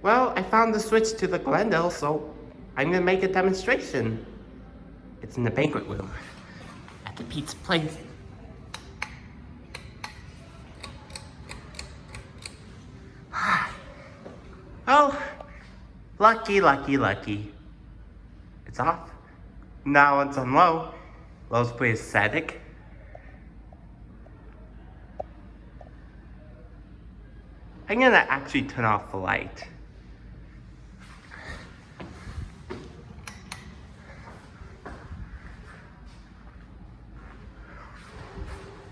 Well, I found the switch to the Glendale, so I'm gonna make a demonstration. It's in the banquet room at the pizza place. Oh, lucky, lucky, lucky. It's off. Now it's on low. Low's pretty static. I'm gonna actually turn off the light.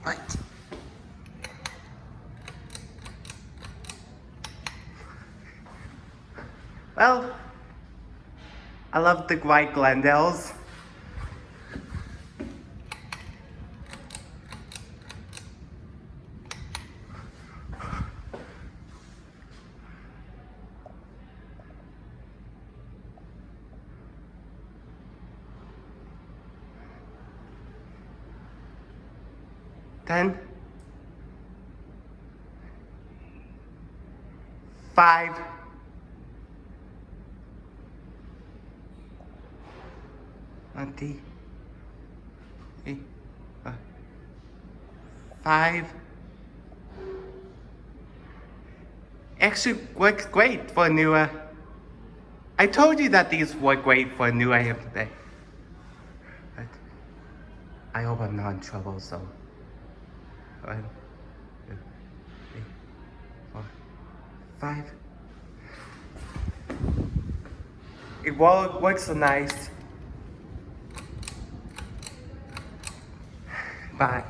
Light. Well, I love the white Glendales. Ten, 5, 20, 5. Actually works great for a new, I told you that these work great for a new Hampton day. But I hope I'm not in trouble, so. 1, 2, 3, 4, 5. It works so nice. Bye.